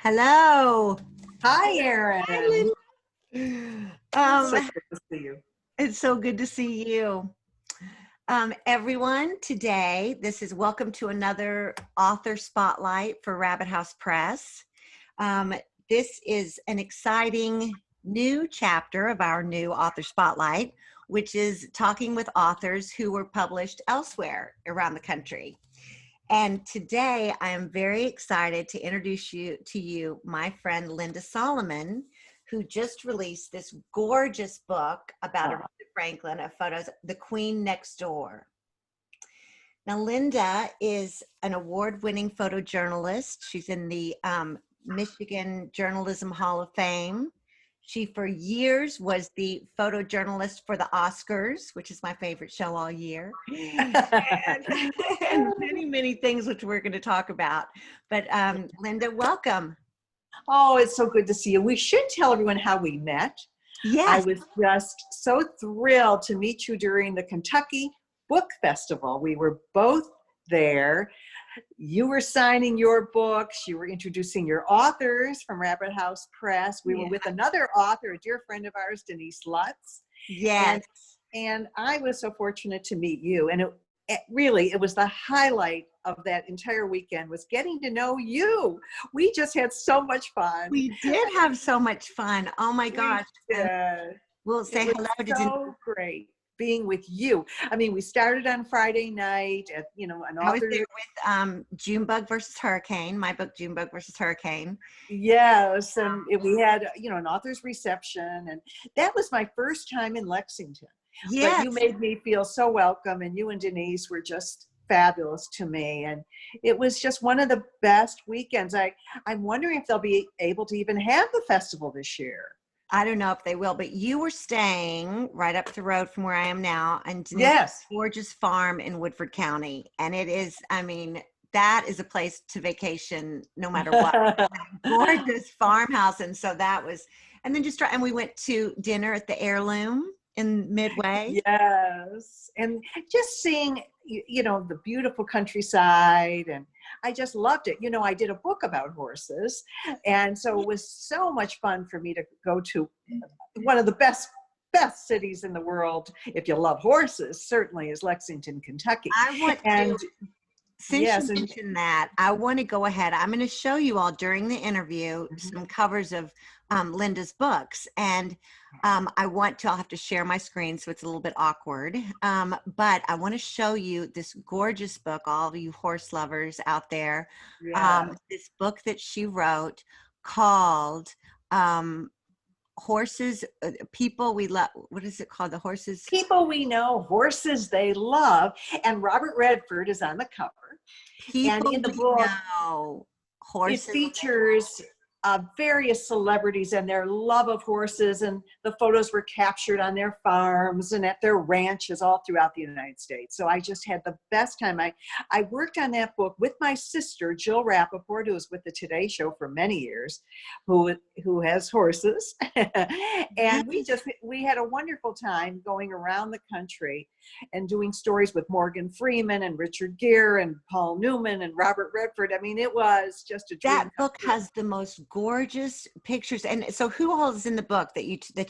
Hello. Hi, Hi, Erin. Linda. So good to see you. It's so good to see you. Everyone, today, this is welcome to another author spotlight for Rabbit House Press. Um, this is an exciting new chapter of our new author spotlight, which is talking with authors who were published elsewhere around the country. And today I am very excited to introduce you to my friend Linda Solomon, who just released this gorgeous book about Oh, Aretha Franklin of photos, The Queen Next Door. Now, Linda is an award-winning photojournalist. She's in the Michigan Journalism Hall of Fame. She, for years, was the photojournalist for the Oscars, which is my favorite show all year, and many, many things which we're going to talk about. But Linda, welcome. oh, it's so good to see you. We should tell everyone how we met. I Yes, was just so thrilled to meet you during the Kentucky Book Festival. We were both there. You were signing your books. You were introducing your authors from Rabbit House Press. We were yeah. with another author, a dear friend of ours, Denise Lutz. Yes. And and I was so fortunate to meet you. And it was the highlight of that entire weekend was getting to know you. We just had so much fun. We did have so much fun. Oh my We gosh. And did. we'll It say was hello to Denise. so great being with you. I mean, we started on Friday night at, an I was author. there with Junebug versus Hurricane, my book Junebug versus Hurricane. Yes, and we had, an author's reception, and that was my first time in Lexington. But you Yes, made me feel so welcome, and you and Denise were just fabulous to me, and it was just one of the best weekends. I'm wondering if they'll be able to even have the festival this year. I don't know if they will, but you were staying right up the road from where I am now, and Denise Yes. gorgeous farm in Woodford County. And it is, I mean, that is a place to vacation no matter what. Gorgeous farmhouse. And so that was, and then and we went to dinner at the Heirloom in Midway. Yes, and just seeing, the beautiful countryside, and I just loved it. I did a book about horses, and so it was so much fun for me to go to one of the best cities in the world, if you love horses, certainly is Lexington, Kentucky. I want And to, since you yes, and mentioned that, I want to go ahead. I'm going to show you all during the interview some covers of Linda's books. And I'll have to share my screen, so it's a little bit awkward. But I want to show you this gorgeous book, all of you horse lovers out there. yeah. This book that she wrote called Horses, People We Love. What is it called? The Horses. People we know, horses they love, and Robert Redford is on the cover. And People in the We book, Know. it Horses. features various celebrities and their love of horses, and the photos were captured on their farms and at their ranches all throughout the United States. So I just had the best time. I worked on that book with my sister, Jill Rappaport, who was with the Today Show for many years, who has horses. And we had a wonderful time going around the country and doing stories with Morgan Freeman and Richard Gere and Paul Newman and Robert Redford. I mean, it was just a dream. That book has the most gorgeous pictures. And so who all is in the book that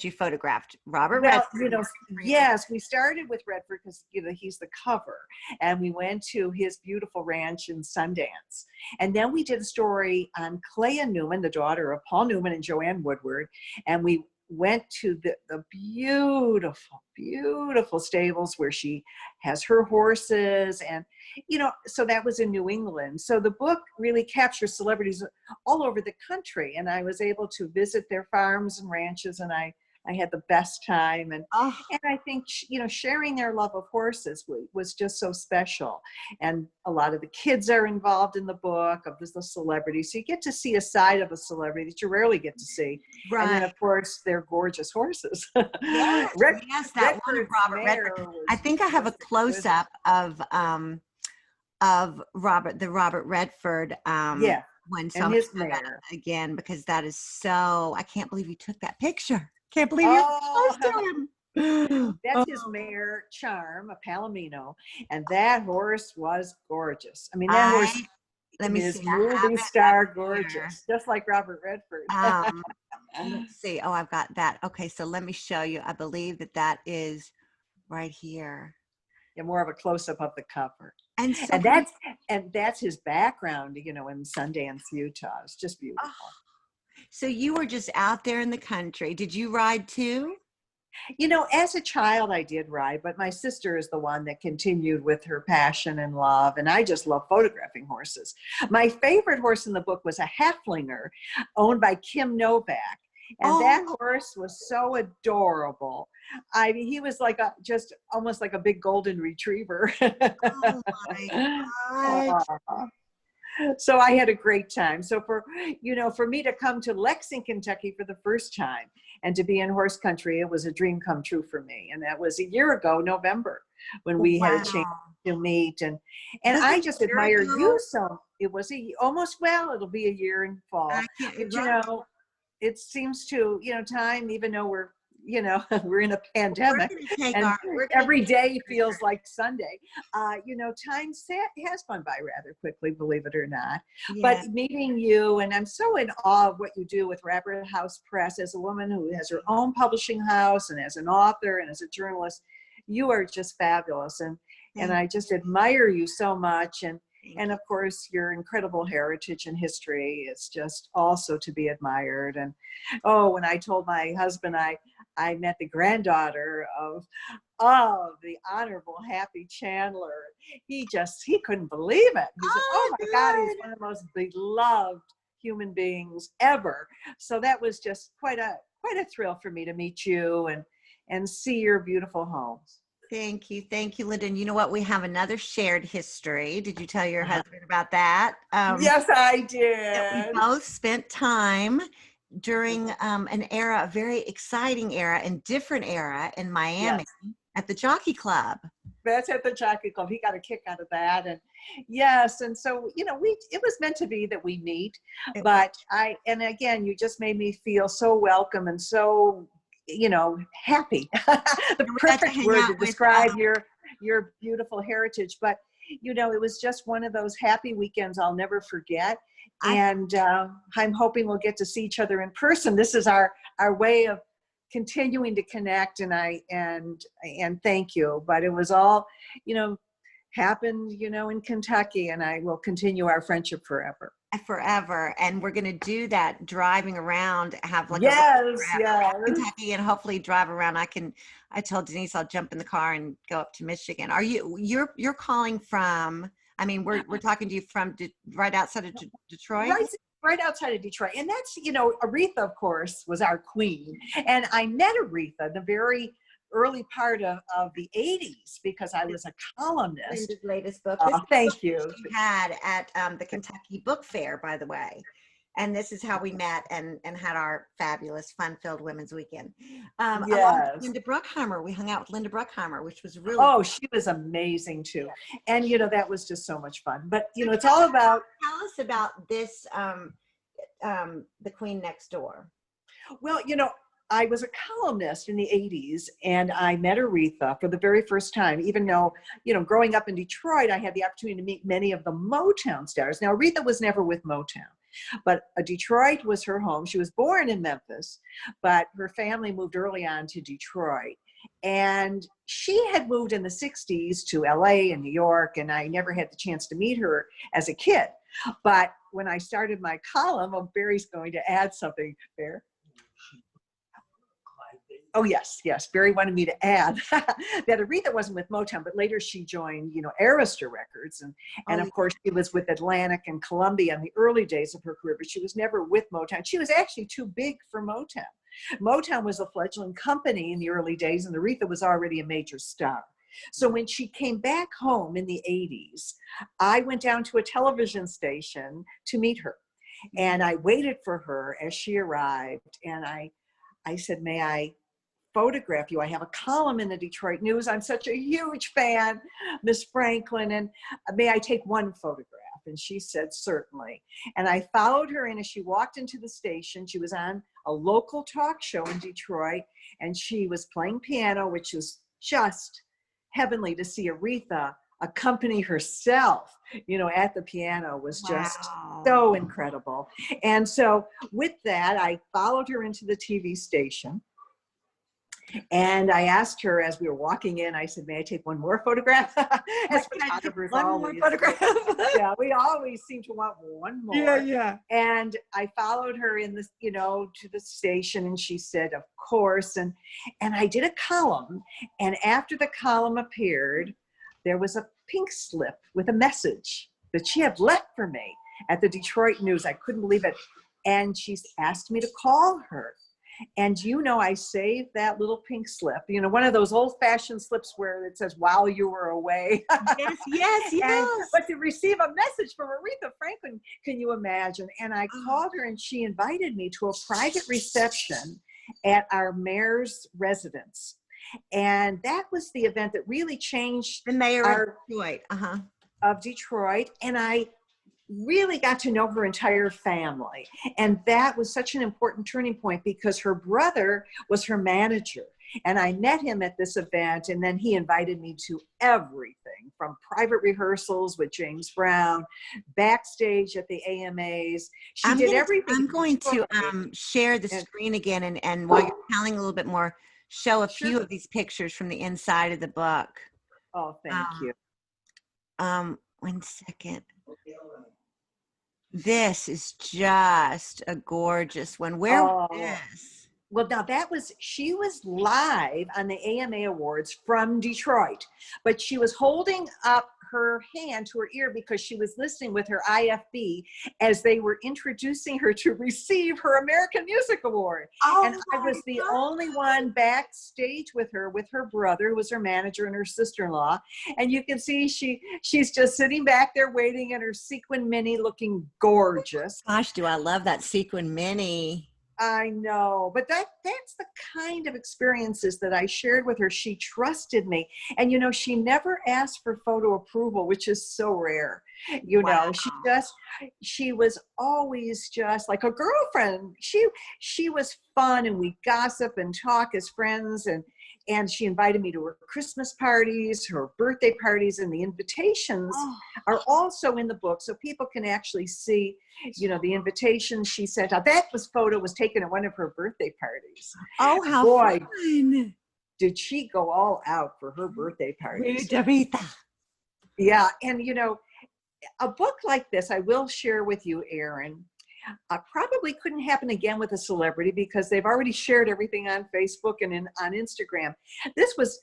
you photographed? Robert Redford. Yes, we started with Redford because, he's the cover. And we went to his beautiful ranch in Sundance. And then we did a story on Clea Newman, the daughter of Paul Newman and Joanne Woodward. And we went to the beautiful, beautiful stables where she has her horses, and so that was in New England. So the book really captures celebrities all over the country, and I was able to visit their farms and ranches, and I had the best time. And I think, sharing their love of horses was just so special. And a lot of the kids are involved in the book of the celebrities. So you get to see a side of a celebrity that you rarely get to see. Right. And then, of course, they're gorgeous horses. Yes, yes, that one of Robert Redford. I think I have a close-up of Robert Redford. Yeah. When And his mare. again, because that is so, I can't believe you took that picture. Can't believe you're close to him. That's his mare, Charm, a Palomino, and that horse was gorgeous. I mean, that horse, let me Ms. see. I have Movie it up star here. gorgeous, just like Robert Redford. Um, let's see. Oh, I've got that. Okay, so let me show you. I believe that that is right here. Yeah, more of a close-up of the cover. And so, And that's his background, you know, in Sundance, Utah. It's just beautiful. oh, so you were just out there in the country. Did you ride too? You know, as a child, I did ride, but my sister is the one that continued with her passion and love. And I just love photographing horses. My favorite horse in the book was a Haflinger owned by Kim Novak. And that Oh, horse was so adorable. I mean, he was like just almost like a big golden retriever. oh my gosh. Aw. So I had a great time. So for me to come to Lexington, Kentucky for the first time and to be in horse country, it was a dream come true for me. And that was a year ago, November, when we had a chance Wow. to meet. And Was it I a just year admire ago? you so. It was almost, well, it'll be a year in fall. I can't, But right. it seems to, time, even though we're, we're in a We're pandemic going to take and we're going to every take day our feels like Sunday. Time has gone by rather quickly, believe it or not. But yeah. meeting you, and I'm so in awe of what you do with Rabbit House Press as a woman who has her own publishing house and as an author and as a journalist, you are just fabulous. And Thank, I just admire you so much. thank And you. of course, your incredible heritage and history is just also to be admired. And oh, when I told my husband I met the granddaughter of the Honorable Happy Chandler, he couldn't believe it. He said, Oh, "Oh my God, he's good. one of the most beloved human beings ever." So that was just quite a thrill for me to meet you and see your beautiful home. Thank you. Thank you, Linda. And you know what? We have another shared history. Did you tell your Uh-huh. husband about that? Yes, I That we did. both spent time during an era, a very exciting era and different era in Miami Yes. at the Jockey Club. That's at the Jockey Club. He got a kick out of that. And yes, and so, it was meant to be that we meet. It was. But and again, you just made me feel so welcome and so, happy. The And we got to perfect hang word out to with, describe your beautiful heritage. But, it was just one of those happy weekends I'll never forget. I, And I'm hoping we'll get to see each other in person. This is our way of continuing to connect, and thank you. But it was all, you know, happened, in Kentucky, and I will continue our friendship forever. forever. And we're going to do that driving around, have like a road Yes, trip yes. around Kentucky and hopefully drive around. I told Denise I'll jump in the car and go up to Michigan. You're calling from, I mean, we're talking to you from right outside of Detroit? Right outside of Detroit. And that's, Aretha, of course, was our queen. And I met Aretha the very early part of the 80s because I was a columnist. Linda's latest book. This is the book Thank that you. she had at the Kentucky Book Fair, by the way. And this is how we met and had our fabulous, fun-filled Women's Weekend. Along with Yes. Linda Bruckheimer, we hung out with Linda Bruckheimer, which was really Oh, she was amazing too. And, that was just so much fun. But, it's all about, Tell us about this, The Queen Next Door. well, I was a columnist in the 80s and I met Aretha for the very first time, even though, growing up in Detroit, I had the opportunity to meet many of the Motown stars. Now, Aretha was never with Motown, but Detroit was her home. She was born in Memphis, but her family moved early on to Detroit. And she had moved in the 60s to LA and New York, and I never had the chance to meet her as a kid. But when I started my column, Barry's going to add something there. Oh, yes. Barry wanted me to add that Aretha wasn't with Motown, but later she joined, Arista Records. And of course, she was with Atlantic and Columbia in the early days of her career, but she was never with Motown. She was actually too big for Motown. Motown was a fledgling company in the early days, and Aretha was already a major star. So when she came back home in the 80s, I went down to a television station to meet her. And I waited for her as she arrived. And I said, "May I photograph you? I have a column in the Detroit News. I'm such a huge fan, Miss Franklin, and may I take one photograph?" And she said, "Certainly." And I followed her in as she walked into the station. She was on a local talk show in Detroit, and she was playing piano, which was just heavenly to see Aretha accompany herself, at the piano was just Wow. so incredible. And so with that, I followed her into the TV station. And I asked her as we were walking in, I said, may I take one more photograph? As photographers One more always. photograph. Yeah, we always seem to want one more. Yeah. And I followed her in this, to the station, and she said, of course. And I did a column. And after the column appeared, there was a pink slip with a message that she had left for me at the Detroit News. I couldn't believe it. And she's asked me to call her. And I saved that little pink slip, one of those old-fashioned slips where it says, while you were away. Yes. But to receive a message from Aretha Franklin, can you imagine? And I called her, and she invited me to a private reception at our mayor's residence. And that was the event that really changed The mayor of Detroit. And I really got to know her entire family. And that was such an important turning point because her brother was her manager. And I met him at this event, and then he invited me to everything from private rehearsals with James Brown, backstage at the AMAs. She did everything. I'm going to share the screen again, and while you're telling a little bit more, show a few of these pictures from the inside of the book. Oh, thank you. 1 second. This is just a gorgeous one. Where was this? Well, now she was live on the AMA Awards from Detroit, but she was holding up her hand to her ear because she was listening with her IFB as they were introducing her to receive her American Music Award. And I was the only one backstage with her brother, who was her manager, and her sister-in-law. And you can see she's just sitting back there waiting in her sequin mini, looking gorgeous. Gosh, do I love that sequin mini. I know, but that's the kind of experiences that I shared with her. She trusted me. And, she never asked for photo approval, which is so rare. Wow. She was always just like a girlfriend. She was fun, and we gossip and talk as friends. And she invited me to her Christmas parties, her birthday parties, and the invitations are also in the book. So people can actually see, the invitations she sent out. That photo was taken at one of her birthday parties. Oh, how fun. Did she go all out for her birthday parties? Aretha. Yeah. And, a book like this, I will share with you, Erin, probably couldn't happen again with a celebrity because they've already shared everything on Facebook and on Instagram. This was,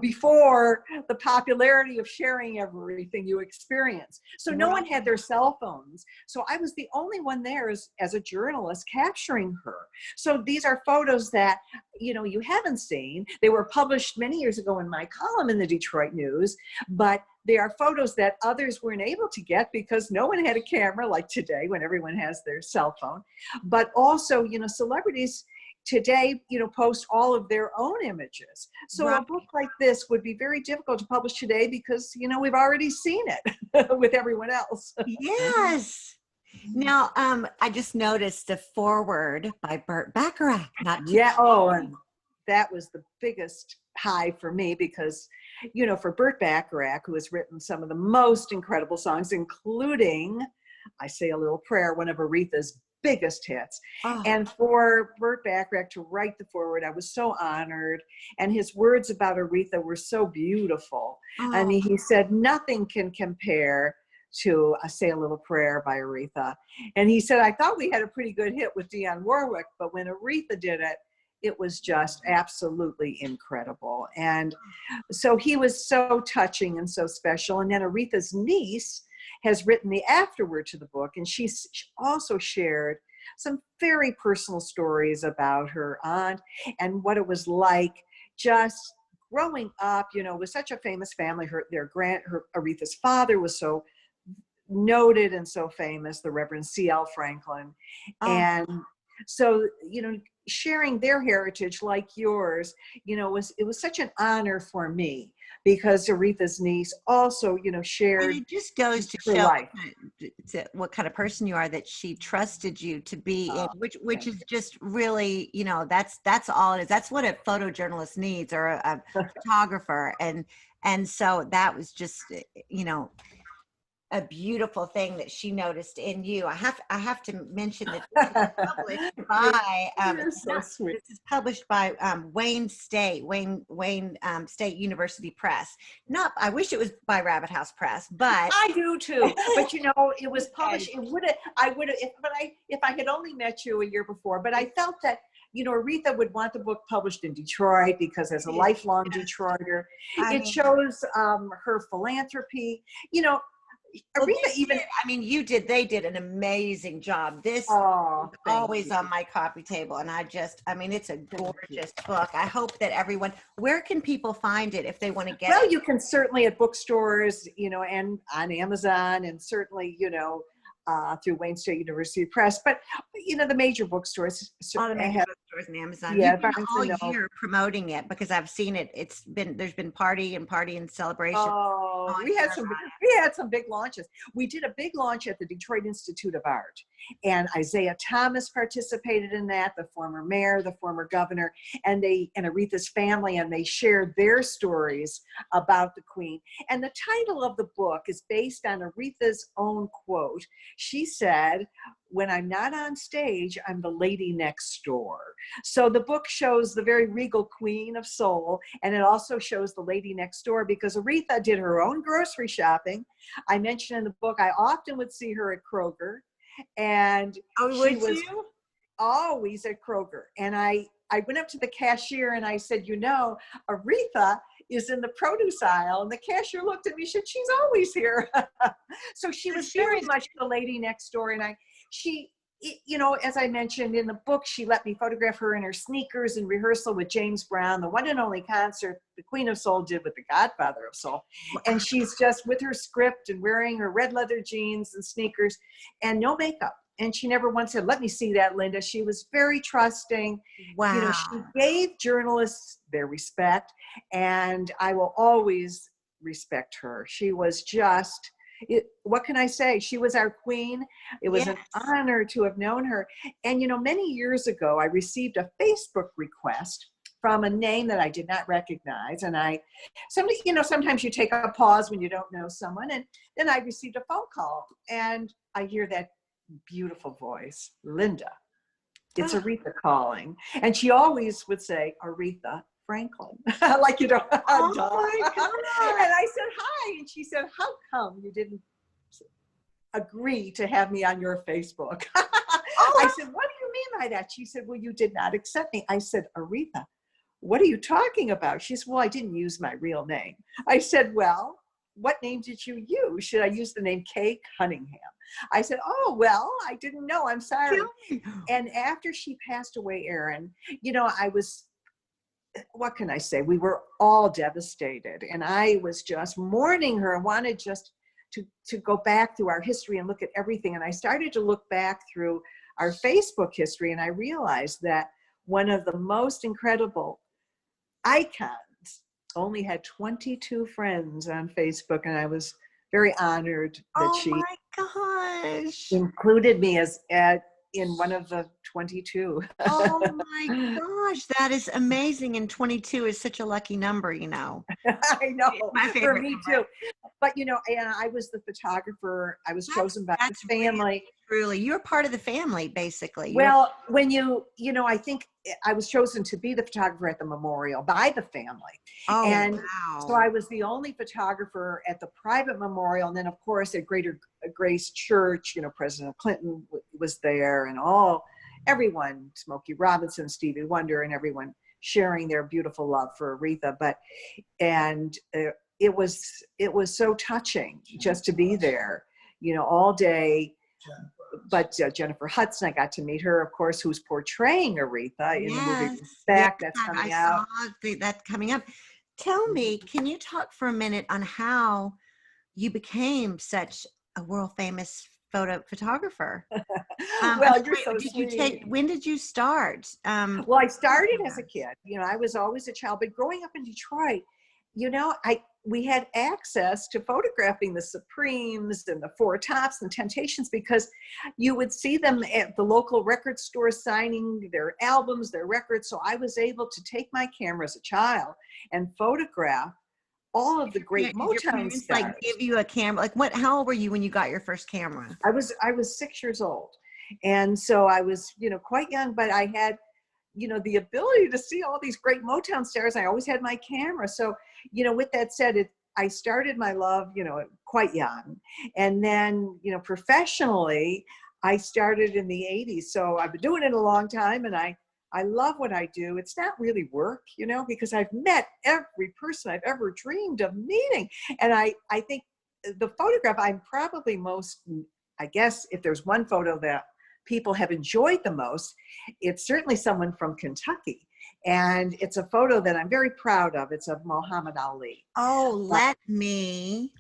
before the popularity of sharing everything you experience. So no one had their cell phones. So I was the only one there as a journalist capturing her. So these are photos that, you haven't seen. They were published many years ago in my column in the Detroit News, but they are photos that others weren't able to get because no one had a camera like today when everyone has their cell phone. But also, celebrities today, post all of their own images. So a book like this would be very difficult to publish today because, we've already seen it with everyone else. Yes. Now, I just noticed the foreword by Burt Bacharach. And that was the biggest high for me because, for Burt Bacharach, who has written some of the most incredible songs, including I Say a Little Prayer, one of Aretha's biggest hits. And for Burt Bacharach to write the foreword, I was so honored. And his words about Aretha were so beautiful. I mean, he said, nothing can compare to I Say a Little Prayer by Aretha. And he said, I thought we had a pretty good hit with Dionne Warwick, but when Aretha did it, it was just absolutely incredible. And so he was so touching and so special. And then Aretha's niece has written the afterword to the book, and she also shared some very personal stories about her aunt and what it was like just growing up, with such a famous family. Aretha's father was so noted and so famous, the Reverend C.L. Franklin. And so, sharing their heritage like yours, it was such an honor for me because Aretha's niece also, And shared it just goes to her show life. what kind of person you are, that she trusted you to be in, Oh, which thank is just really, that's all it is. That's what a photojournalist needs, or a you. photographer. And so that was just, a beautiful thing that she noticed in you. I have to mention that this is published you're, by you're it's so not sweet. this is published by Wayne State University Press. Not, I wish it was by Rabbit House Press, but I do too. But it was okay. published. If I had only met you a year before, but I felt that, Aretha would want the book published in Detroit because as a lifelong Detroiter, I it mean, shows her philanthropy. You know, well, Aretha even, they did an amazing job. This oh, thank always you. on my coffee table, and it's a Thank you. gorgeous book. I hope that everyone, where can people find it if they want to get Well, it? you can certainly at bookstores, and on Amazon, and certainly, through Wayne State University Press. But, the major bookstores All the major have, bookstores and Amazon. yeah, You've been Barnes all and Noble. year promoting it, because I've seen it. There's been party and celebration Oh, on we had here. some big launches. We did a big launch at the Detroit Institute of Art, and Isaiah Thomas participated in that, the former mayor, the former governor, and Aretha's family, and they shared their stories about the Queen. And the title of the book is based on Aretha's own quote. She said, "When I'm not on stage, I'm the lady next door." So the book shows the very regal Queen of Soul, and it also shows the lady next door because Aretha did her own grocery shopping. I mentioned in the book, I often would see her at Kroger, and Oh, she would was you? always at Kroger. And I went up to the cashier and I said, Aretha is in the produce aisle. And the cashier looked at me, said, "She's always here." So she was She very was. much the lady next door. And as I mentioned in the book, she let me photograph her in her sneakers in rehearsal with James Brown, the one and only concert the Queen of Soul did with the Godfather of Soul. And she's just with her script and wearing her red leather jeans and sneakers and no makeup. And she never once said, "Let me see that, Linda." She was very trusting. Wow. She gave journalists their respect, and I will always respect her. She was just, what can I say? She was our queen. It was Yes. an honor to have known her. And, many years ago, I received a Facebook request from a name that I did not recognize. And sometimes you take a pause when you don't know someone. And then I received a phone call and I hear that beautiful voice, "Linda, it's Aretha calling." And she always would say, "Aretha Franklin." Like, Oh duh. my God. And I said, "Hi." And she said, "How come you didn't agree to have me on your Facebook?" I Oh, said, "What do you mean by that?" She said, "Well, you did not accept me." I said, "Aretha, what are you talking about?" She said, "Well, I didn't use my real name." I said, "Well, what name did you use? Should I use the name Kay Cunningham?" I said, "Oh, well, I didn't know. I'm sorry." And after she passed away, Erin, what can I say? We were all devastated. And I was just mourning her and wanted just to go back through our history and look at everything. And I started to look back through our Facebook history, and I realized that one of the most incredible icons only had 22 friends on Facebook. And I was very honored that oh she my gosh. included me in one of the 22. Oh my gosh, that is amazing. And 22 is such a lucky number, I know, It's my for favorite me number. too. But and I was the photographer. I was chosen by the That's family. truly, you're part of the family, basically. Well, when I think I was chosen to be the photographer at the memorial by the family. Oh, And so wow. I was the only photographer at the private memorial. And then, of course, at Greater Grace Church, President Clinton was there, and everyone, Smokey Robinson, Stevie Wonder, and everyone sharing their beautiful love for Aretha. It was so touching just to be there, all day. But Jennifer Hudson, I got to meet her, of course, who's portraying Aretha in the movie Yes, yes, Back. That's I coming saw out. that coming up. Tell me, can you talk for a minute on how you became such a world famous photographer. Well, you're Wait, so did you sweet. when did you start? Well, I started as a kid. I was always a child, but growing up in Detroit, we had access to photographing the Supremes and the Four Tops and Temptations because you would see them at the local record store signing their albums, their records. So I was able to take my camera as a child and photograph all of the great Did your Motown parents like stars. give you a camera? Like how old were you when you got your first camera? I was 6 years old. And so I was, quite young, but I had, the ability to see all these great Motown stars. I always had my camera. So, with that said, I started my love, quite young. And then, professionally, I started in the 80s. So I've been doing it a long time, and I love what I do. It's not really work, because I've met every person I've ever dreamed of meeting. And I think the photograph I'm probably most, I guess, if there's one photo that people have enjoyed the most, it's certainly someone from Kentucky. And it's a photo that I'm very proud of. It's of Muhammad Ali. Oh, let me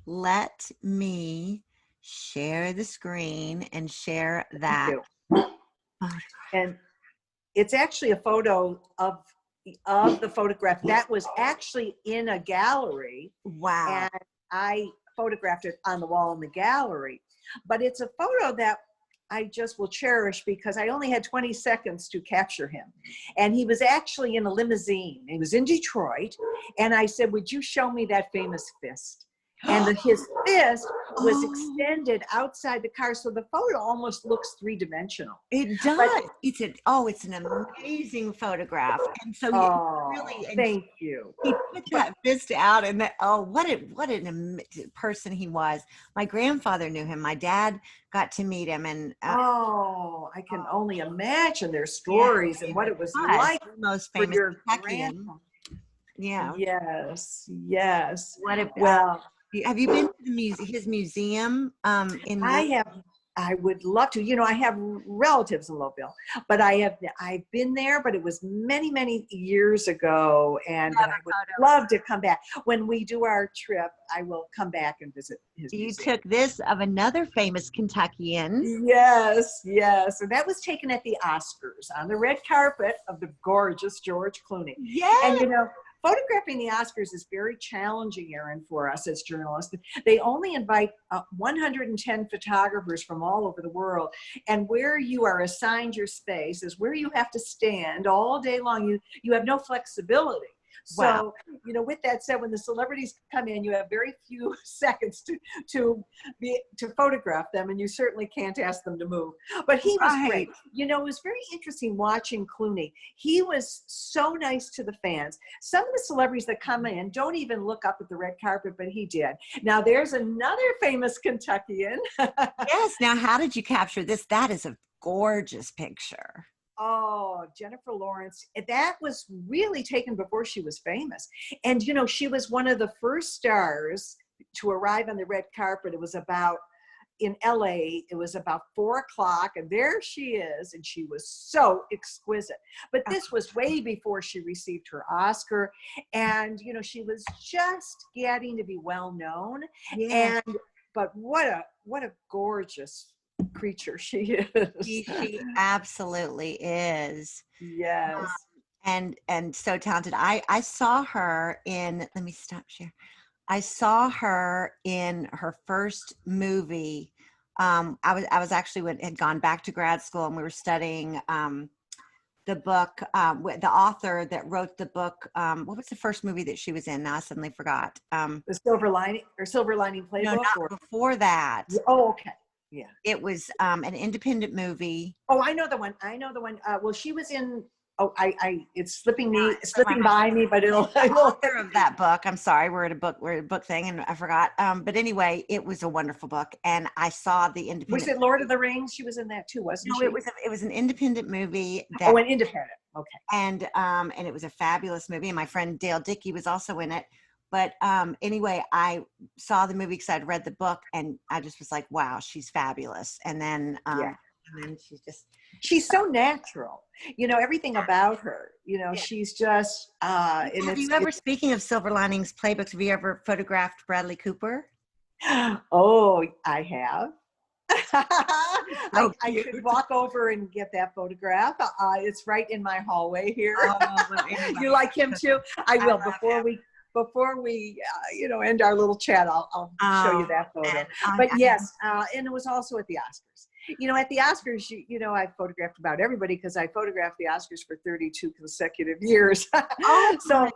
share the screen and share that. And it's actually a photo of the photograph that was actually in a gallery. Wow. And I photographed it on the wall in the gallery. But it's a photo that I just will cherish because I only had 20 seconds to capture him. And he was actually in a limousine. He was in Detroit. And I said, would you show me that famous fist? And his fist was extended outside the car. So the photo almost looks three-dimensional. It does. But, it's an amazing photograph. And so thank you. He put that fist out, and what an person he was. My grandfather knew him. My dad got to meet him, and I can only imagine their stories and what it was like. Most famous Kentuckian. Yeah. Yes. Have you been to his museum? I would love to. I have relatives in Louisville, but I've been there, but it was many, many years ago, and I would love to come back. When we do our trip, I will come back and visit his museum. You took this of another famous Kentuckian. Yes. And that was taken at the Oscars on the red carpet of the gorgeous George Clooney. Yes. And photographing the Oscars is very challenging, Erin, for us as journalists. They only invite 110 photographers from all over the world. And where you are assigned your space is where you have to stand all day long. You have no flexibility. So, with that said, when the celebrities come in, you have very few seconds to photograph them, and you certainly can't ask them to move. But he was great. It was very interesting watching Clooney. He was so nice to the fans. Some of the celebrities that come in don't even look up at the red carpet, but he did. Now, there's another famous Kentuckian. Yes. Now, how did you capture this? That is a gorgeous picture. Oh, Jennifer Lawrence. That was really taken before she was famous. And, she was one of the first stars to arrive on the red carpet. It was in LA, it was about 4:00, and there she is, and she was so exquisite. But this was way before she received her Oscar. And, she was just getting to be well known. Yes. But what a gorgeous creature she is. She absolutely is. Yes. And so talented. I saw her in, let me stop share. I saw her in her first movie. I was actually had gone back to grad school, and we were studying the book, the author that wrote the book. What was the first movie that she was in? Now I suddenly forgot. The Silver Lining Playbook? No, not before that. Oh, okay. Yeah. It was an independent movie. Oh, I know the one. Well, she was in, it's slipping by me, but it'll. Author of that book. I'm sorry, we're at a book thing, and I forgot. But anyway, it was a wonderful book, and I saw the independent. Was it Lord of the Rings? She was in that too, wasn't she? No, it was an independent movie. An independent. Okay. And it was a fabulous movie, and my friend Dale Dickey was also in it. But anyway, I saw the movie because I'd read the book, and I just was like, wow, she's fabulous. And then she's so natural, everything about her, she's just, speaking of Silver Linings Playbooks, have you ever photographed Bradley Cooper? Oh, I have. So I cute. could walk over and get that photograph. It's right in my hallway here. Oh, well, anyway. You like him too? I will. love Before we end our little chat, I'll show you that photo. and But yes, and it was also at the Oscars. At the Oscars, I photographed about everybody because I photographed the Oscars for 32 consecutive years. oh So my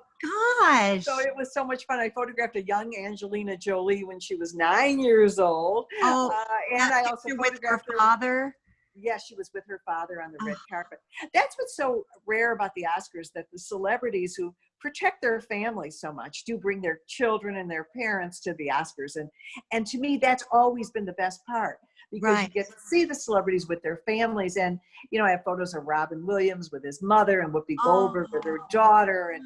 gosh. so it was so much fun. I photographed a young Angelina Jolie when she was 9 years old. Oh, And I also with her photographed her. father. Yeah, she was with her father on the red carpet. That's what's so rare about the Oscars, that the celebrities who protect their families so much do bring their children and their parents to the Oscars. And to me, that's always been the best part, because you get to see the celebrities with their families. And, I have photos of Robin Williams with his mother and Whoopi Goldberg with her daughter,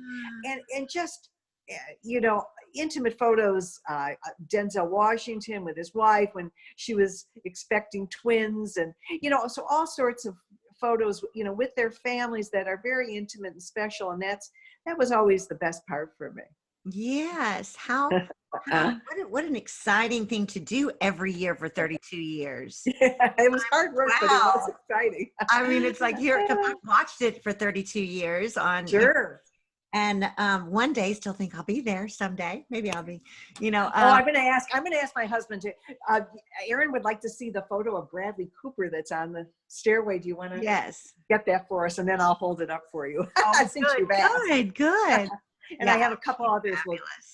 and just, intimate photos, Denzel Washington with his wife when she was expecting twins, and so all sorts of photos with their families that are very intimate and special, and that was always the best part for me. Yes. What an exciting thing to do every year for 32 years. It was hard work, but it was exciting. I mean, it's like, here, I've watched it for 32 years on. Sure. And one day, still think I'll be there someday. Maybe I'll be, I'm going to ask my husband to, Erin would like to see the photo of Bradley Cooper that's on the stairway. Do you want to get that for us? And then I'll hold it up for you. Since you've asked. Good. And I have a couple others.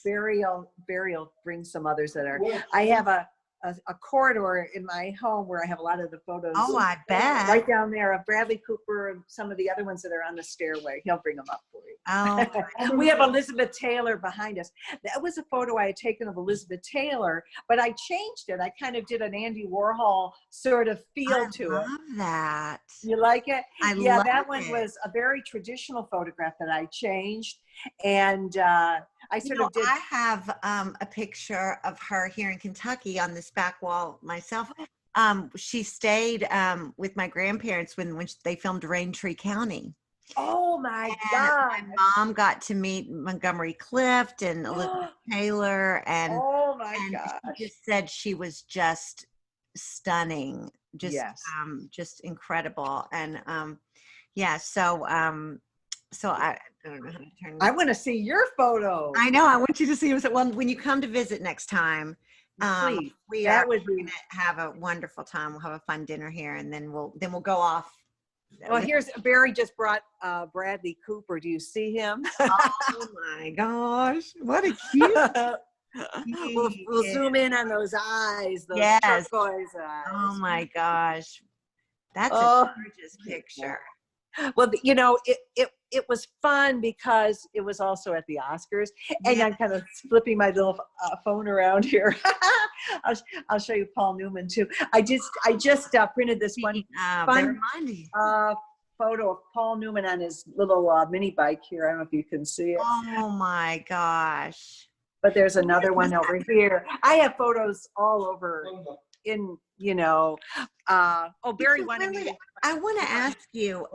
Barry will bring some others that are, I have a corridor in my home where I have a lot of the photos. Oh, I bet. Right down there of Bradley Cooper and some of the other ones that are on the stairway. He'll bring them up for you. Oh, we have Elizabeth Taylor behind us. That was a photo I had taken of Elizabeth Taylor, but I changed it. I kind of did an Andy Warhol sort of feel to it. I love that. You like it? I love that one it. was a very traditional photograph that I changed. And I sort of did. I have a picture of her here in Kentucky on this back wall myself. She stayed with my grandparents when they filmed Raintree County. Oh my God. My mom got to meet Montgomery Clift and Elizabeth Taylor. And oh my God. She just said she was just stunning. Just just incredible. And so I don't know how to turn. I want to see your photo. I know. I want you to see it. Well, when you come to visit next time, please. We are going to have a wonderful time. We'll have a fun dinner here, and then we'll go off. Well, here's Barry just brought Bradley Cooper. Do you see him? Oh my gosh! What a cute. We'll zoom in on those eyes. Those turquoise eyes. Oh my gosh, that's a gorgeous picture. Well, it was fun because it was also at the Oscars, and I'm kind of flipping my little phone around here. I'll show you Paul Newman too. I just printed this one fun photo of Paul Newman on his little mini bike here. I don't know if you can see it. Oh my gosh! But there's another one over here. I have photos all over. Barry wanted me. I want to ask you.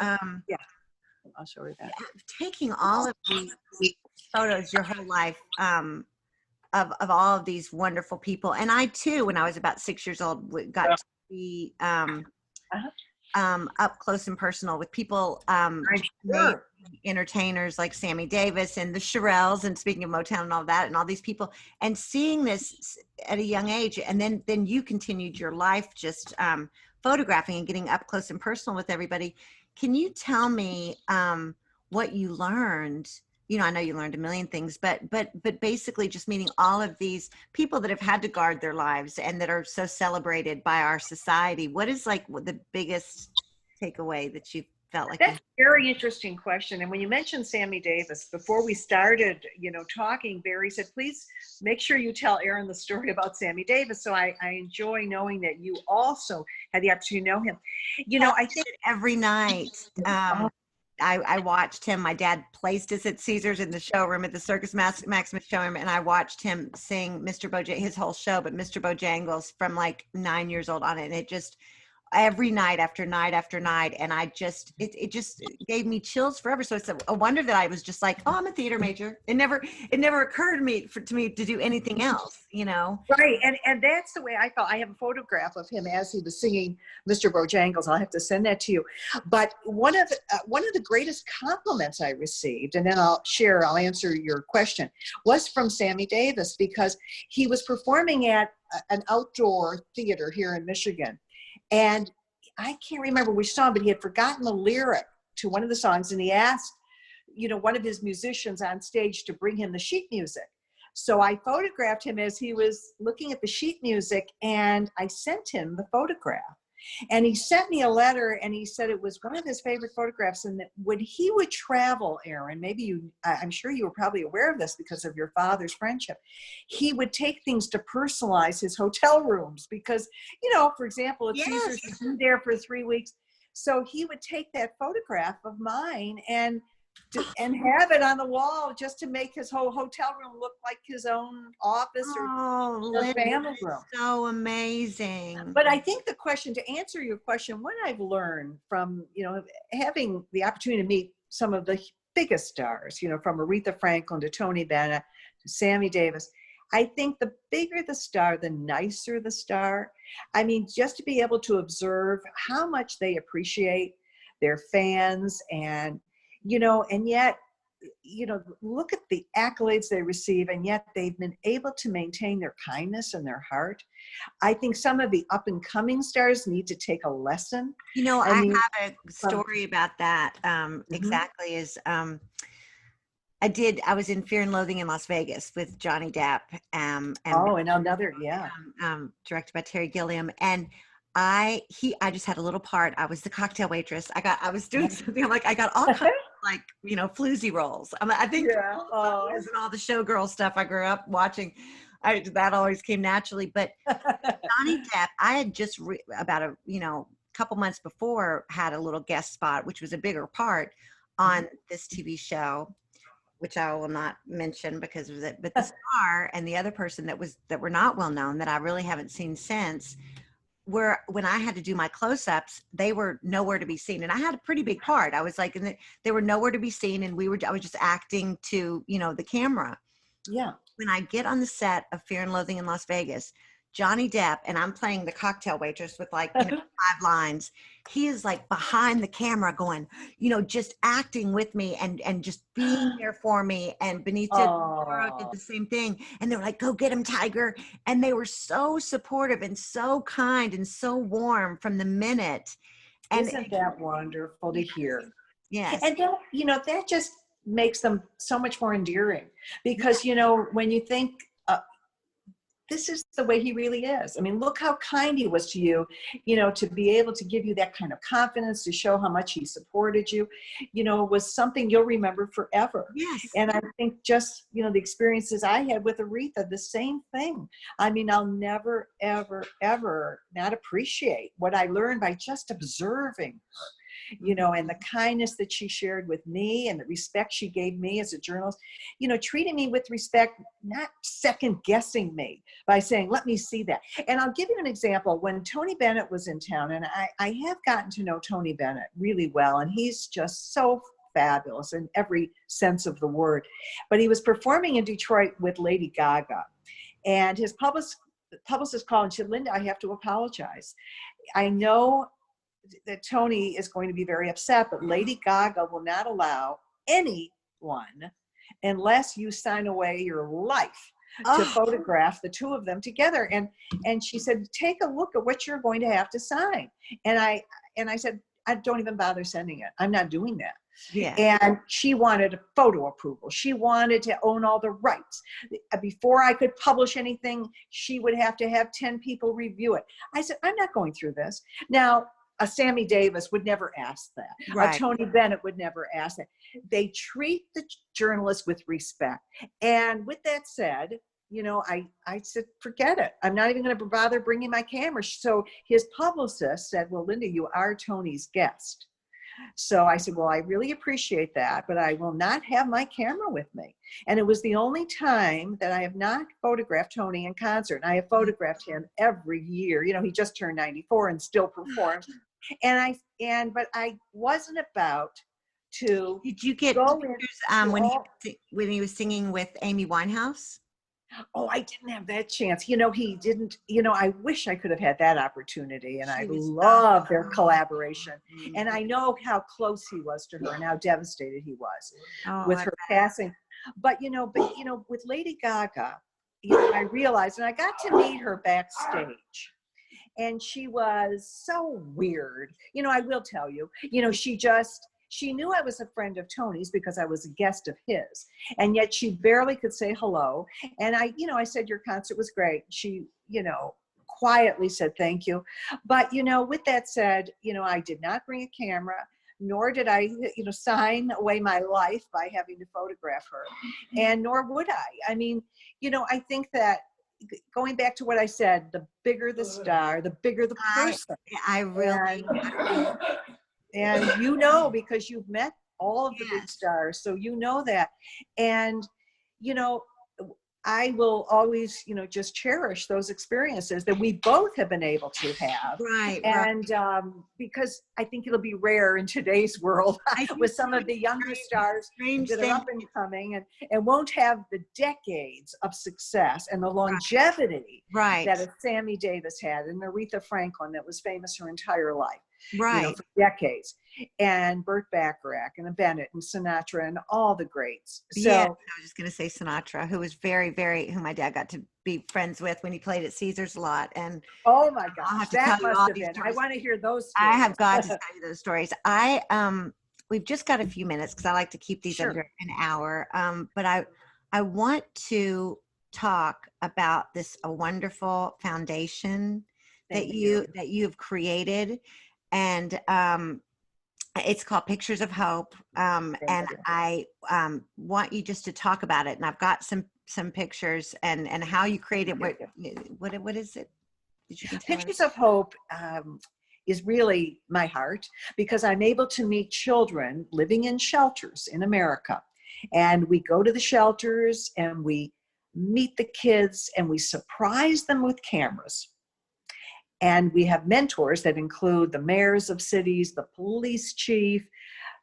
I'll show you that. Taking all of these photos your whole life of all of these wonderful people, and I too, when I was about 6 years old, got to be up close and personal with people, entertainers like Sammy Davis and the Shirelles, and speaking of Motown and all that, and all these people, and seeing this at a young age, and then you continued your life just photographing and getting up close and personal with everybody. Can you tell me what you learned? I know you learned a million things, but basically just meeting all of these people that have had to guard their lives and that are so celebrated by our society. What is the biggest takeaway that you felt like? That's a very interesting question. And when you mentioned Sammy Davis, before we started, talking, Barry said, please make sure you tell Erin the story about Sammy Davis. So I enjoy knowing that you also had the opportunity to know him. I think every night, I watched him. My dad placed us at Caesars in the showroom at the Circus Maximus showroom, and I watched him sing his whole show, but Mr. Bojangles from 9 years old on it. And it just, every night after night after night. And I just, it just gave me chills forever. So it's a wonder that I was just like, oh, I'm a theater major. It never occurred to me to do anything else, you know? Right, and that's the way I felt. I have a photograph of him as he was singing Mr. Bojangles. I'll have to send that to you. But one of the greatest compliments I received, and then I'll answer your question, was from Sammy Davis, because he was performing at an outdoor theater here in Michigan, and I can't remember which song, but he had forgotten the lyric to one of the songs, and he asked, one of his musicians on stage to bring him the sheet music. So I photographed him as he was looking at the sheet music, and I sent him the photograph. And he sent me a letter, and he said it was one of his favorite photographs, and that when he would travel, Erin, I'm sure you were probably aware of this because of your father's friendship, he would take things to personalize his hotel rooms because, for example, if Caesar should be there for 3 weeks, so he would take that photograph of mine and have it on the wall just to make his whole hotel room look like his own office or family room. So amazing. But I think to answer your question, what I've learned from, having the opportunity to meet some of the biggest stars, from Aretha Franklin to Tony Bennett to Sammy Davis, I think the bigger the star, the nicer the star. I mean, just to be able to observe how much they appreciate their fans and yet, look at the accolades they receive, and yet they've been able to maintain their kindness and their heart. I think some of the up and coming stars need to take a lesson. I have a story about that. Exactly is, I was in Fear and Loathing in Las Vegas with Johnny Depp. And another, directed by Terry Gilliam. And I just had a little part. I was the cocktail waitress. I was doing something. I got all kinds of floozy roles. I think and all the showgirl stuff I grew up watching, that always came naturally. But Johnny Depp, I had just about a couple months before had a little guest spot, which was a bigger part on this TV show, which I will not mention because of it. But the star and the other person that were not well known that I really haven't seen since. When I had to do my close-ups, they were nowhere to be seen, and I had a pretty big part. I was they were nowhere to be seen, and I was just acting to the camera. Yeah. When I get on the set of Fear and Loathing in Las Vegas, Johnny Depp, and I'm playing the cocktail waitress with 5 lines. He is behind the camera going, just acting with me and just being there for me. And Benicio did the same thing. And they were like, go get him, Tiger. And they were so supportive and so kind and so warm from the minute. And isn't that wonderful to hear? Yes. And that just makes them so much more endearing because, when you think, this is the way he really is. I mean, look how kind he was to you, to be able to give you that kind of confidence, to show how much he supported you, was something you'll remember forever. Yes. And I think just, the experiences I had with Aretha, the same thing. I mean, I'll never, ever, ever not appreciate what I learned by just observing her. And the kindness that she shared with me and the respect she gave me as a journalist, treating me with respect, not second guessing me by saying, let me see that. And I'll give you an example. When Tony Bennett was in town, and I have gotten to know Tony Bennett really well, and he's just so fabulous in every sense of the word. But he was performing in Detroit with Lady Gaga, and his publicist called and said, Linda, I have to apologize. I know that Tony is going to be very upset, but Lady Gaga will not allow anyone, unless you sign away your life, to photograph the two of them together. And she said, take a look at what you're going to have to sign. And I said, I don't even bother sending it. I'm not doing that. Yeah. And she wanted a photo approval. She wanted to own all the rights. Before I could publish anything, she would have to have 10 people review it. I said, I'm not going through this. Now, a Sammy Davis would never ask that. Right. A Tony Bennett would never ask that. They treat the journalists with respect. And with that said, I said, forget it. I'm not even going to bother bringing my camera. So his publicist said, well, Linda, you are Tony's guest. So I said, well, I really appreciate that, but I will not have my camera with me. And it was the only time that I have not photographed Tony in concert. And I have photographed him every year. You know, he just turned 94 and still performs. But I wasn't about to Did you get go pictures into all. when he was singing with Amy Winehouse? Oh, I didn't have that chance. You know, he didn't, you know, I wish I could have had that opportunity. And I She was love their collaboration. so And I know how close he was to her and how devastated he was oh, with her passing. But you know, with Lady Gaga, you know, I realized, and I got to meet her backstage. And she was so weird. You know, I will tell you, you know, she knew I was a friend of Tony's because I was a guest of his. And yet she barely could say hello. And I said, your concert was great. She, you know, quietly said, thank you. But, you know, with that said, you know, I did not bring a camera, nor did I, you know, sign away my life by having to photograph her. And nor would I. I mean, you know, I think that going back to what I said, the bigger the star, the bigger the person. I really. And you know, because you've met all of the big stars, so you know that. And, you know, I will always, you know, just cherish those experiences that we both have been able to have. Right. And because I think it'll be rare in today's world with some of the younger stars that are up and coming and won't have the decades of success and the longevity that a Sammy Davis had and Aretha Franklin that was famous her entire life. Right. You know, for decades, and Burt Bacharach and Bennett and Sinatra and all the greats. So I was just going to say Sinatra, who was who my dad got to be friends with when he played at Caesars a lot. And oh my gosh, that must have been. I want to hear those stories. I have got to tell you those stories. We've just got a few minutes because I like to keep these under an hour. But I want to talk about a wonderful foundation that you have created. And it's called Pictures of Hope. And I want you just to talk about it. And I've got some pictures and how you created what is it? Pictures of Hope is really my heart because I'm able to meet children living in shelters in America. And we go to the shelters and we meet the kids and we surprise them with cameras. And we have mentors that include the mayors of cities, the police chief,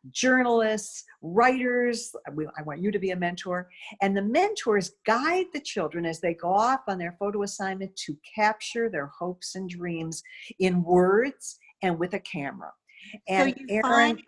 journalists, writers. I want you to be a mentor. And the mentors guide the children as they go off on their photo assignment to capture their hopes and dreams in words and with a camera. And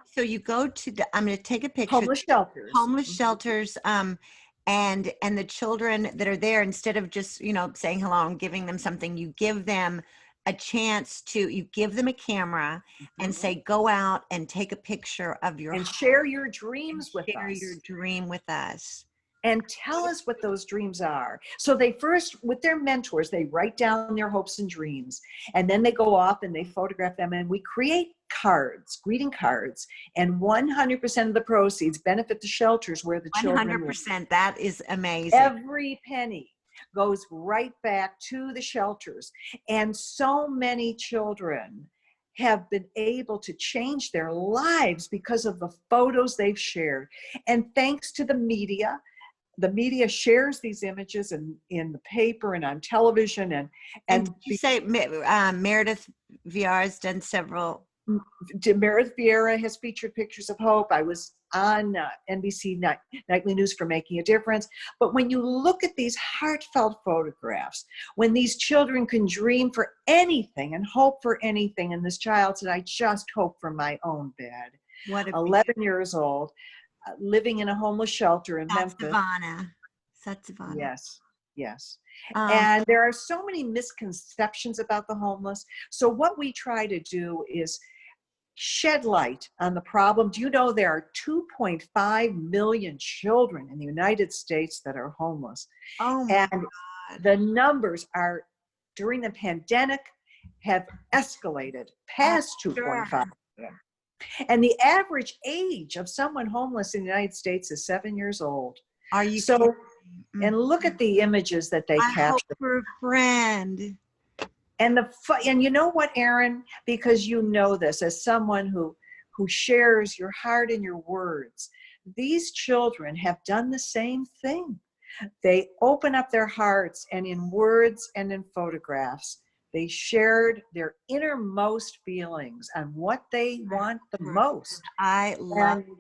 so you go to I'm going to take a picture. Homeless shelters. And the children that are there, instead of just, you know, saying hello and giving them something, you give them a chance you give them a camera and say, go out and take a picture of your and share your dreams with us. Share your dream with us. And tell us what those dreams are. So they first, with their mentors, they write down their hopes and dreams. And then they go off and they photograph them. And we create cards, greeting cards. And 100% of the proceeds benefit the shelters where the children live. 100%. That is amazing. Every penny goes right back to the shelters. And so many children have been able to change their lives because of the photos they've shared. And thanks to the media shares these images in the paper and on television. And you say Meredith Vieira's done several. Meredith Vieira has featured Pictures of Hope. I was on NBC Nightly News for Making a Difference. But when you look at these heartfelt photographs, when these children can dream for anything and hope for anything, and this child said, I just hope for my own bed. 11 years old, living in a homeless shelter in Memphis. Savannah. Yes. And there are so many misconceptions about the homeless. So what we try to do is shed light on the problem. Do you know there are 2.5 million children in the United States that are homeless? Oh my God. The numbers are, during the pandemic, have escalated past 2.5 million. And the average age of someone homeless in the United States is 7 years old. Are you so? And look at the images that they capture. Hope for a friend. And you know what, Erin? Because you know this as someone who who shares your heart and your words. These children have done the same thing. They open up their hearts, and in words and in photographs, they shared their innermost feelings and what they want the most. I love And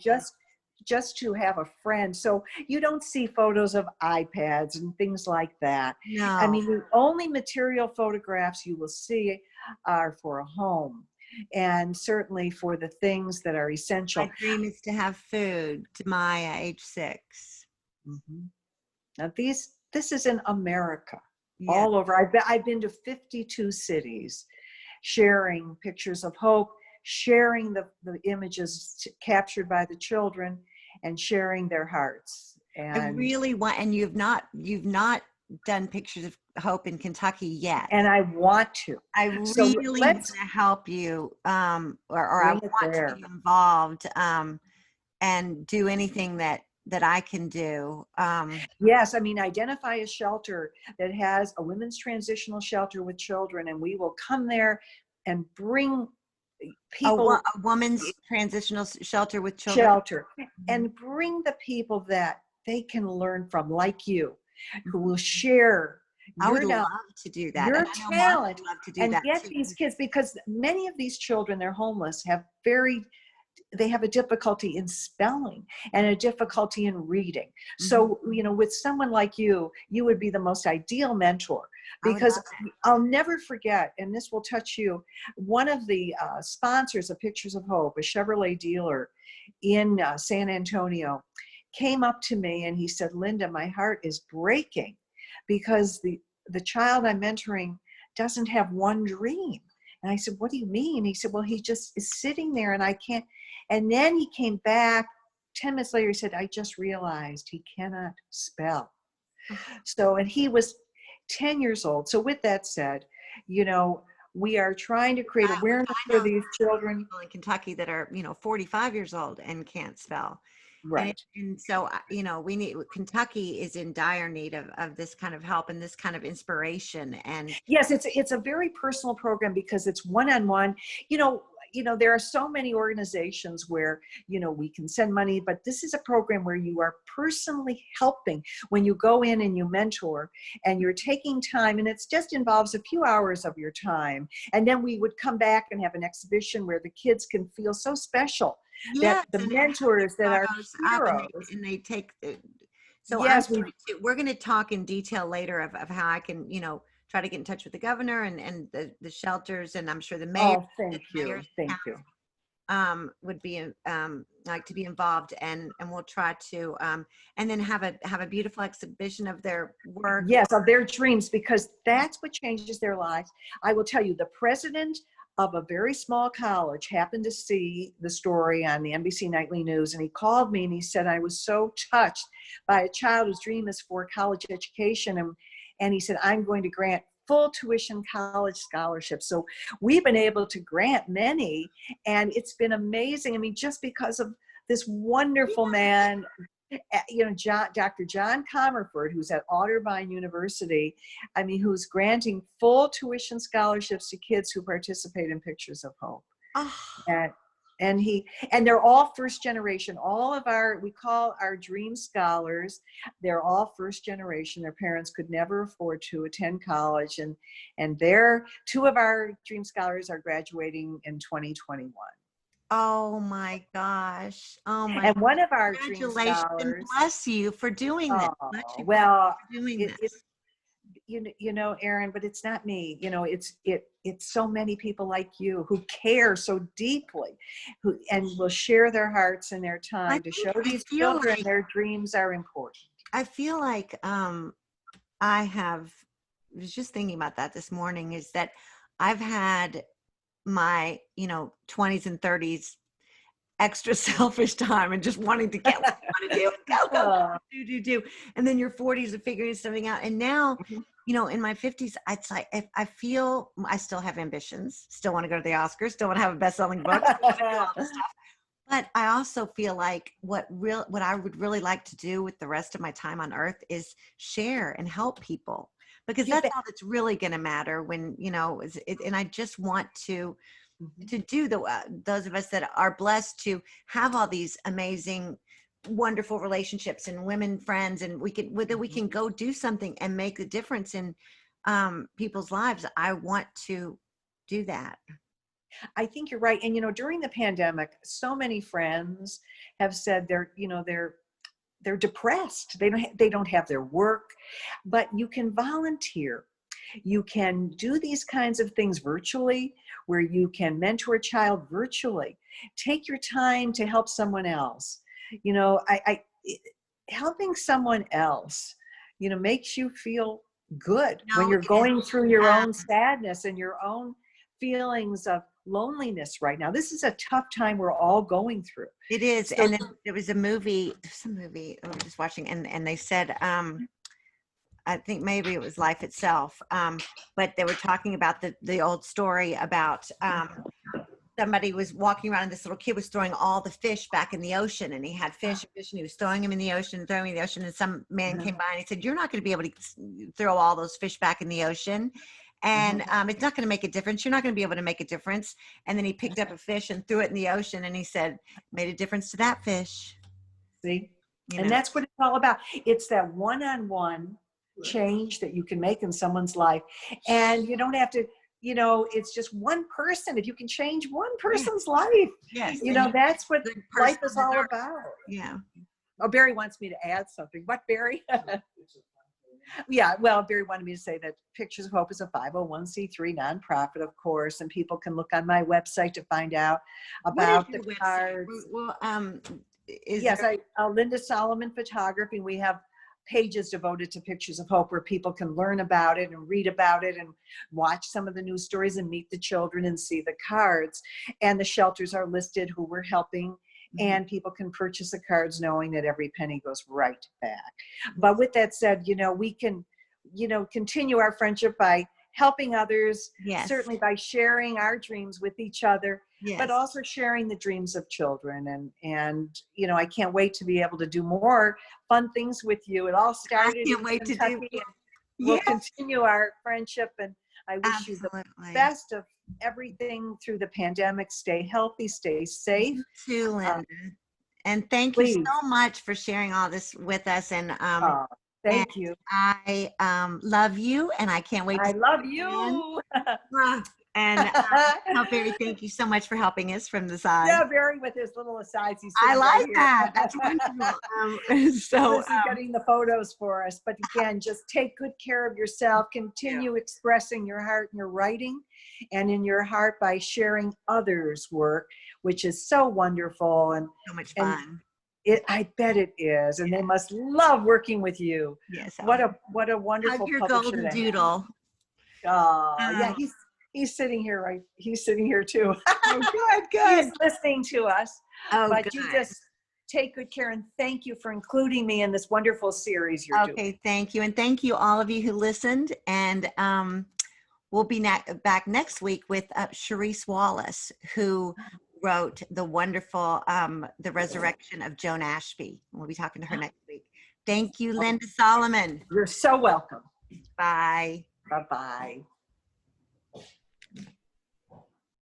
just to have a friend. So you don't see photos of iPads and things like that. I no. mean, the only material photographs you will see are for a home, and certainly for the things that are essential. My dream is to have food to Maya, age 6. Mhm. Now this is in America, Yeah. all over. I've been to 52 cities, sharing pictures of hope, sharing the images captured by the children, and sharing their hearts. I And really want, and you've not done pictures of hope in Kentucky yet. I want to. I So really want let's to help you, or I bring it want to there. be involved, and do anything that I can do. Yes, I mean, identify a shelter that has a women's transitional shelter with children, and we will come there and bring people A woman's transitional shelter with children. shelter Mhm. and bring the people that they can learn from, like you, who will Mhm. share I would your love knowledge, to do that, and your I know Mark talent, would love to do and that get too. these kids, because many of these children, they're homeless, they have a difficulty in spelling and a difficulty in reading. Mhm. So, with someone like you would be the most ideal mentor, I would because love I'll never forget, and this will touch you, one of the sponsors of Pictures of Hope, a Chevrolet dealer in San Antonio, came up to me and he said, Linda, my heart is breaking because the child I'm mentoring doesn't have one dream. And I said, what do you mean? He said, well, he just is sitting there and I can't. And then he came back 10 minutes later. He said, I just realized he cannot spell. So, and he was 10 years old. So with that said, we are trying to create awareness I for know these children. people in Kentucky that are, 45 years old and can't spell. Right. And so, we need, Kentucky is in dire need of this kind of help and this kind of inspiration. And Yes, it's a very personal program because it's one-on-one. There are so many organizations where we can send money, but this is a program where you are personally helping when you go in and you mentor, and you're taking time, and it just involves a few hours of your time. And then we would come back and have an exhibition where the kids can feel so special, that yes, the and have their mentors that are photos up, and heroes. they take. So Yes, we we're going to talk in detail later of how I can, try to get in touch with the governor and the shelters, and I'm sure the mayor, oh, thank you. mayors Thank you. would be like to be involved, and we'll try to and then have a beautiful exhibition of their work. Yes, of their dreams, because that's what changes their lives. I will tell you, the president of a very small college happened to see the story on the NBC Nightly News, and he called me and he said, I was so touched by a child whose dream is for college education. And he said, I'm going to grant full tuition college scholarships. So we've been able to grant many, and it's been amazing. I mean, just because of this wonderful man, Dr. John Comerford, who's at Otterbein University, I mean, who's granting full tuition scholarships to kids who participate in Pictures of Hope. Oh, And and they're all first generation. All of we call our dream scholars, they're all first generation. Their parents could never afford to attend college. And two of our dream scholars are graduating in 2021. oh my gosh. Oh my, And one of our dream congratulations, and scholars, bless you for doing this. Bless oh, you well, for doing it this. Erin, but it's not me. It's so many people like you who care so deeply, and will share their hearts and their time to show I these feel children like their dreams are important. I have was just thinking about that this morning, is that I've had my 20s and 30s extra selfish time and just wanting to get what you want to do, go Oh, do, and then your 40s of figuring something out, and now mhm. in my 50s it's like, if I feel I still have ambitions, still want to go to the Oscars, still want to have a best-selling book, still want to do all this stuff. But I also feel like what I would really like to do with the rest of my time on earth is share and help people, because You that's bet. all that's really going to matter when, and I just want to Mhm. to do those of us that are blessed to have all these amazing, wonderful relationships and women friends, and whether we Mhm. can go do something and make the difference in people's lives. I want to do that. I think you're right. And during the pandemic, so many friends have said they're depressed. They don't have their work, but you can volunteer. You can do these kinds of things virtually, where you can mentor a child virtually. Take your time to help someone else. Helping someone else, makes you feel good when No, you're it is. going through your own sadness and your own feelings of loneliness right now. This is a tough time we're all going through. It is. So, And then there was a movie, some movie I was just watching, and they said, I think maybe it was Life Itself, but they were talking about the old story about somebody was walking around and this little kid was throwing all the fish back in the ocean, and he had fish and fish and he was throwing them in the ocean, throwing them in the ocean, and some man came by and he said, "You're not going to be able to throw all those fish back in the ocean, and it's not going to make a difference. You're not going to be able to make a difference." And then he picked up a fish and threw it in the ocean, and he said, "Made a difference to that fish." see, You and know, that's what it's all about. It's that one-on-one change that you can make in someone's life. And you don't have to, it's just one person. If you can change one yeah, person's life, yes, and you that's what good life person is all deserves. about. Yeah. Oh, Barry wants me to add something. What, Barry? Yeah, well, Barry wanted me to say that Pictures of Hope is a 501c3 nonprofit, of course, and people can look on my website to find out What is about the your website? cards. Well, is Yes, there? Linda Solomon Photography, and we have pages devoted to Pictures of Hope where people can learn about it and read about it and watch some of the news stories and meet the children and see the cards. And the shelters are listed who we're helping, and people can purchase the cards knowing that every penny goes right back. But with that said, we can, continue our friendship by helping others, Yes. certainly by sharing our dreams with each other, but Yes. also sharing the dreams of children. And I can't wait to be able to do more fun things with you. It all started can't in wait to do. Kentucky, and we'll Yes, continue our friendship. And I wish you the absolutely. best of everything through the pandemic. Stay healthy, stay safe. You too, Linda. And thank you Please. so much for sharing all this with us. And and Thank you. I love you, and I can't wait to I see love you again. you. And Barry, thank you so much for helping us from the side. Yeah, Barry with his little asides. He's I sitting right like here. that. That's wonderful. So Getting the photos for us. But again, just take good care of yourself. Continue expressing your heart in your writing and in your heart by sharing others' work, which is so wonderful. And so much and fun. I bet it is. And they must love working with you. Yes. What a wonderful Hug your publisher golden to have. doodle. Yeah, he's sitting here, right? He's sitting here too. Oh, good. He's listening to us. Oh, But good. you just take good care, and thank you for including me in this wonderful series you're doing. Okay, thank you. And thank you all of you who listened. And we'll be back next week with Sharice Wallace, who wrote the wonderful The Resurrection of Joan Ashby. We'll be talking to her next week. Thank you, Linda Solomon. You're so welcome. Bye. Bye-bye.